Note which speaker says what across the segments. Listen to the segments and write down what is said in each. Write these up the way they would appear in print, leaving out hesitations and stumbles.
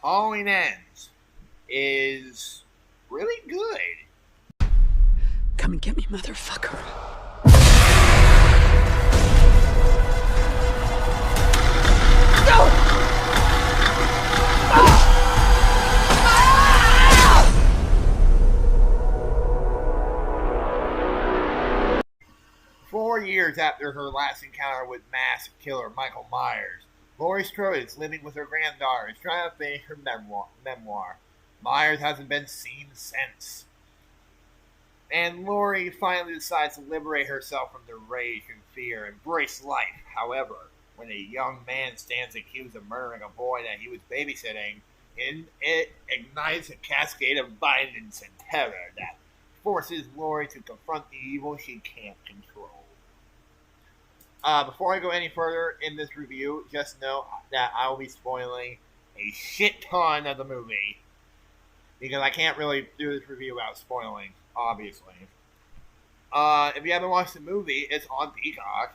Speaker 1: Halloween Ends is really good.
Speaker 2: Come and get me, motherfucker. No!
Speaker 1: 4 years after her last encounter with mass killer Michael Myers, Laurie Strode is living with her granddaughter, trying to finish her memoir. Myers hasn't been seen since. And Laurie finally decides to liberate herself from the rage and fear, embrace life. However, when a young man stands accused of murdering a boy that he was babysitting, it ignites a cascade of violence and terror that forces Laurie to confront the evil she can't control. Before I go any further in this review, just know that I will be spoiling a shit ton of the movie because I can't really do this review without spoiling, obviously. If you haven't watched the movie, it's on Peacock.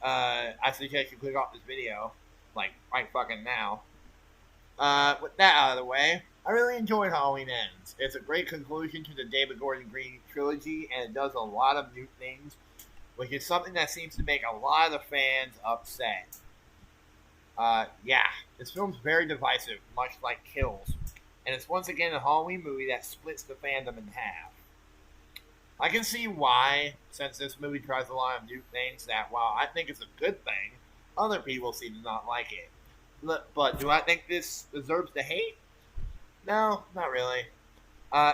Speaker 1: I suggest you click off this video, like right fucking now. With that out of the way, I really enjoyed Halloween Ends. It's a great conclusion to the David Gordon Green trilogy, and it does a lot of new things, which is something that seems to make a lot of the fans upset. Yeah, this film's very divisive, much like Kills, and it's once again a Halloween movie that splits the fandom in half. I can see why, since this movie tries a lot of new things that, while I think it's a good thing, other people seem to not like it. But do I think this deserves the hate? No, not really.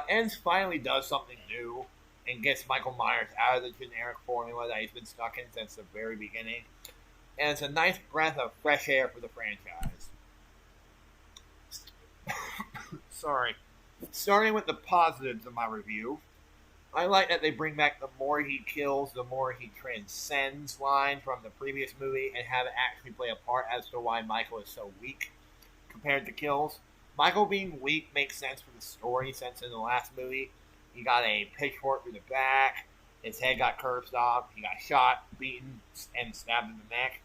Speaker 1: Ends finally does something new and gets Michael Myers out of the generic formula that he's been stuck in since the very beginning. And it's a nice breath of fresh air for the franchise. Sorry. Starting with the positives of my review, I like that they bring back the more he kills, the more he transcends line from the previous movie and have it actually play a part as to why Michael is so weak compared to Kills. Michael being weak makes sense for the story since in the last movie he got a pitchfork through the back, his head got curved off, he got shot, beaten, and stabbed in the neck.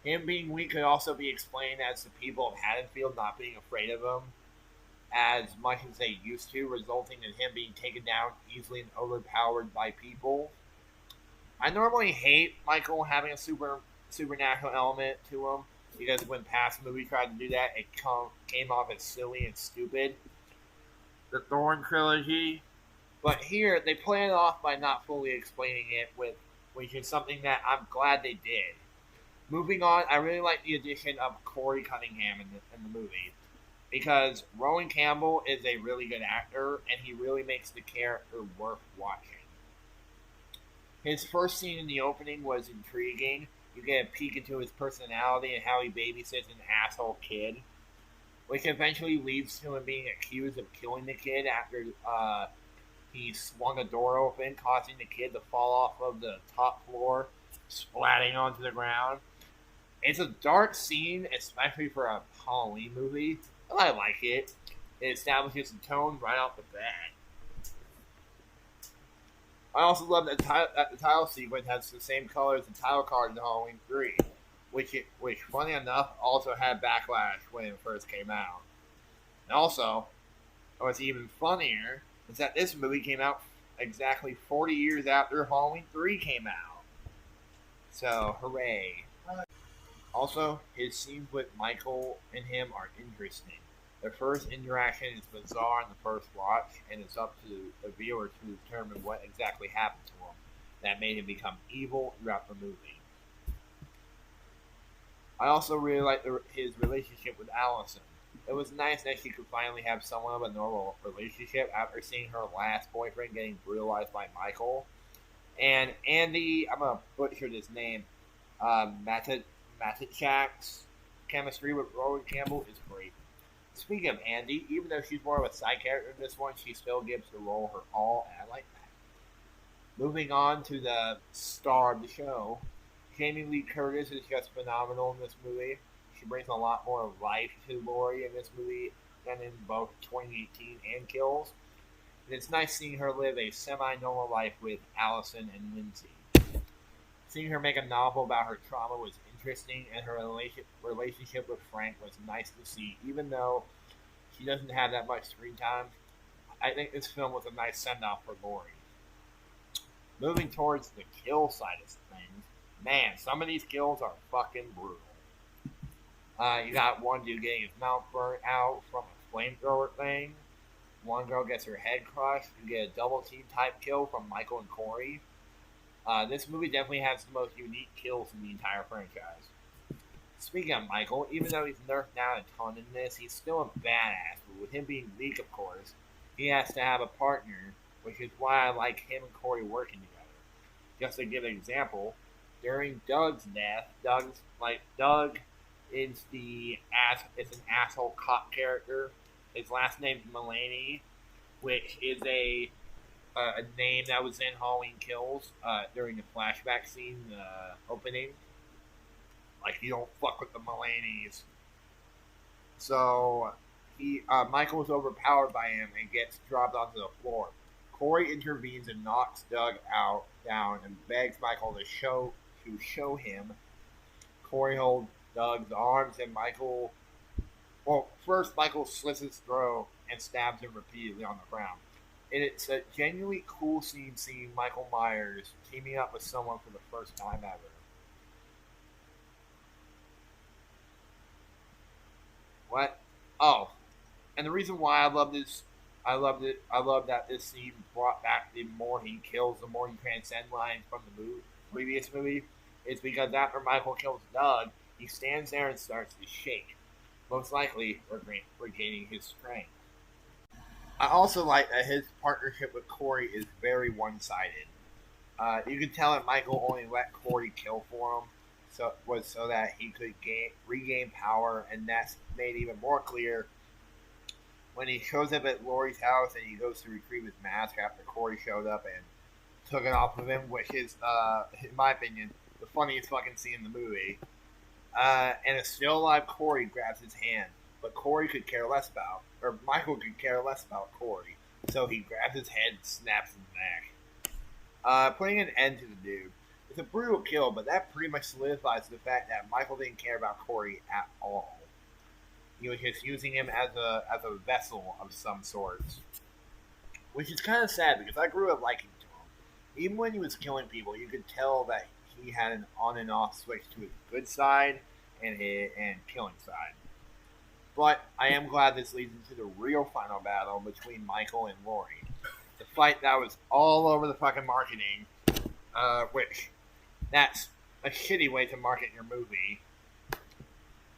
Speaker 1: Him being weak could also be explained as the people of Haddonfield not being afraid of him as much as they used to, resulting in him being taken down easily and overpowered by people. I normally hate Michael having a supernatural element to him because when past movies tried to do that, it came off as silly and stupid. The Thorn trilogy, but here they play it off by not fully explaining it, which is something that I'm glad they did. Moving on, I really like the addition of Corey Cunningham in the movie because Rowan Campbell is a really good actor and he really makes the character worth watching. His first scene in the opening was intriguing. You get a peek into his personality and how he babysits an asshole kid, which eventually leads to him being accused of killing the kid after he swung a door open, causing the kid to fall off of the top floor, splatting onto the ground. It's a dark scene, especially for a Halloween movie, but I like it. It establishes the tone right off the bat. I also love that the title sequence has the same color as the title card in Halloween 3, which, funny enough, also had backlash when it first came out. And also, what's even funnier is that this movie came out exactly 40 years after Halloween 3 came out. So, hooray. Also, his scenes with Michael and him are interesting. Their first interaction is bizarre in the first watch, and it's up to the viewer to determine what exactly happened to him that made him become evil throughout the movie. I also really like his relationship with Allison. It was nice that she could finally have somewhat of a normal relationship after seeing her last boyfriend getting brutalized by Michael. And Andy, I'm going to butcher this name, Matichak's chemistry with Rowan Campbell is great. Speaking of Andy, even though she's more of a side character in this one, she still gives the role her all, and I like that. Moving on to the star of the show, Jamie Lee Curtis is just phenomenal in this movie. She brings a lot more life to Laurie in this movie than in both 2018 and Kills. And it's nice seeing her live a semi-normal life with Allison and Lindsay. Seeing her make a novel about her trauma was interesting, and her relationship with Frank was nice to see, even though She doesn't have that much screen time. I think this film was a nice send off for Laurie. Moving towards the kill side of things, man, some of these kills are fucking brutal. You got one dude getting his mouth burnt out from a flamethrower thing. One girl gets her head crushed. You get a double team type kill from Michael and Corey. This movie definitely has the most unique kills in the entire franchise. Speaking of Michael, even though he's nerfed down a ton in this, he's still a badass. But with him being weak, of course, he has to have a partner, which is why I like him and Corey working together. Just to give an example, during Doug's death, Doug is it's an asshole cop character. His last name's Mulaney, which is a name that was in Halloween Kills during the flashback scene, opening. Like, you don't fuck with the Mulaney's. So Michael is overpowered by him and gets dropped onto the floor. Corey intervenes and knocks Doug down and begs Michael to show him. Corey holds Doug's arms and first Michael slits his throat and stabs him repeatedly on the ground. And it's a genuinely cool scene seeing Michael Myers teaming up with someone for the first time ever. What? Oh, and the reason why I love that this scene brought back the more he kills, the more he transcends lines from the previous movie, is because after Michael kills Doug, he stands there and starts to shake, most likely regaining his strength. I also like that his partnership with Corey is very one-sided. You can tell that Michael only let Corey kill for him, so that he could regain power, and that's made even more clear when he shows up at Laurie's house and he goes to retrieve his mask after Corey showed up and took it off of him, which is, in my opinion, the funniest fucking scene in the movie. And a still alive Corey grabs his hand, but Michael could care less about Corey, so he grabs his head and snaps his neck. Putting an end to the dude. It's a brutal kill, but that pretty much solidifies the fact that Michael didn't care about Corey at all. He was just using him as a vessel of some sort. Which is kind of sad, because I grew up liking him. Even when he was killing people, you could tell that he had an on and off switch to his good side and killing side. But I am glad this leads into the real final battle between Michael and Laurie. The fight that was all over the fucking marketing, which that's a shitty way to market your movie.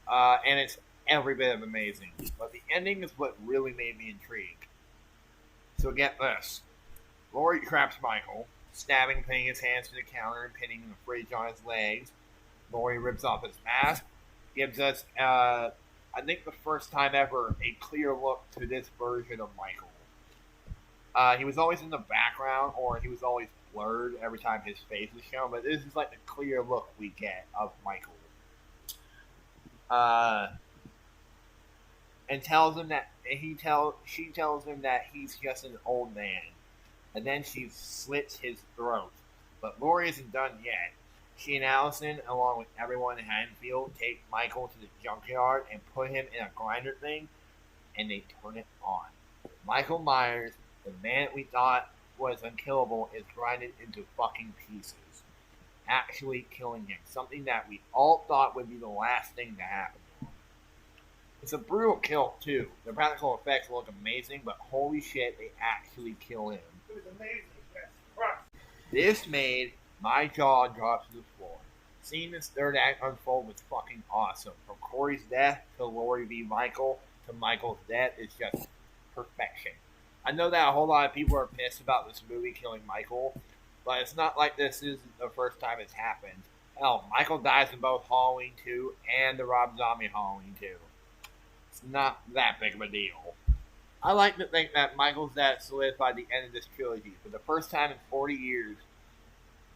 Speaker 1: And it's every bit of amazing. But the ending is what really made me intrigued. So get this. Laurie traps Michael, stabbing, pinning his hands to the counter, and pinning the fridge on his legs. Laurie rips off his mask, gives us, I think the first time ever, a clear look to this version of Michael. He was always in the background, or he was always blurred every time his face was shown, but this is like the clear look we get of Michael. And tells him that she tells him that he's just an old man, and then she slits his throat. But Laurie isn't done yet. She and Allison, along with everyone in Haddonfield, take Michael to the junkyard and put him in a grinder thing, and they turn it on. Michael Myers, the man we thought was unkillable, is grinded into fucking pieces, actually killing him. Something that we all thought would be the last thing to happen. It's a brutal kill, too. The practical effects look amazing, but holy shit, they actually kill him.
Speaker 3: It was amazing.
Speaker 1: This made my jaw drop to the floor. Seeing this third act unfold was fucking awesome. From Corey's death to Laurie v. Michael to Michael's death is just perfection. I know that a whole lot of people are pissed about this movie killing Michael, but it's not like this is the first time it's happened. Hell, Michael dies in both Halloween 2 and the Rob Zombie Halloween 2. It's not that big of a deal. I like to think that Michael's death solidified the end of this trilogy. For the first time in 40 years,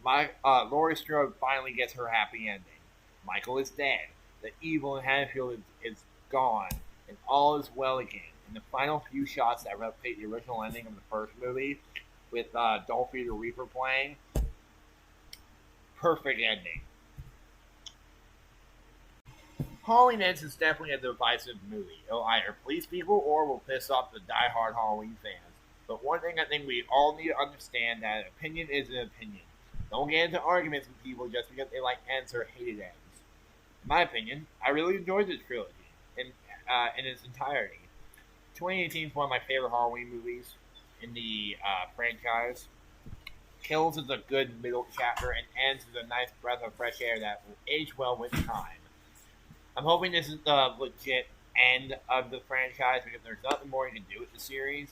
Speaker 1: Laurie Strode finally gets her happy ending. Michael is dead. The evil in Haddonfield is gone, and all is well again. In the final few shots that replicate the original ending of the first movie, with Dolphy the Reaper playing, perfect ending. Halloween Ends is definitely a divisive movie. It'll either please people or will piss off the die-hard Halloween fans. But one thing I think we all need to understand that an opinion is an opinion. Don't get into arguments with people just because they like ends or hated ends. In my opinion, I really enjoyed this trilogy in its entirety. 2018 is one of my favorite Halloween movies in the franchise. Kills is a good middle chapter and ends is a nice breath of fresh air that will age well with time. I'm hoping this is the legit end of the franchise because there's nothing more you can do with the series.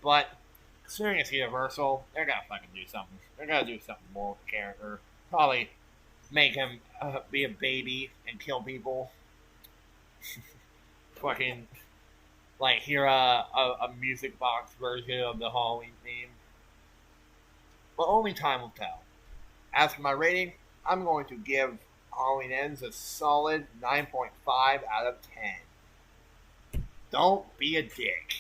Speaker 1: But considering it's Universal, they're gonna fucking do something. They're gonna do something more with the character. Probably make him be a baby and kill people. Fucking like hear a music box version of the Halloween theme. But only time will tell. As for my rating, I'm going to give Halloween Ends a solid 9.5 out of 10. Don't be a dick.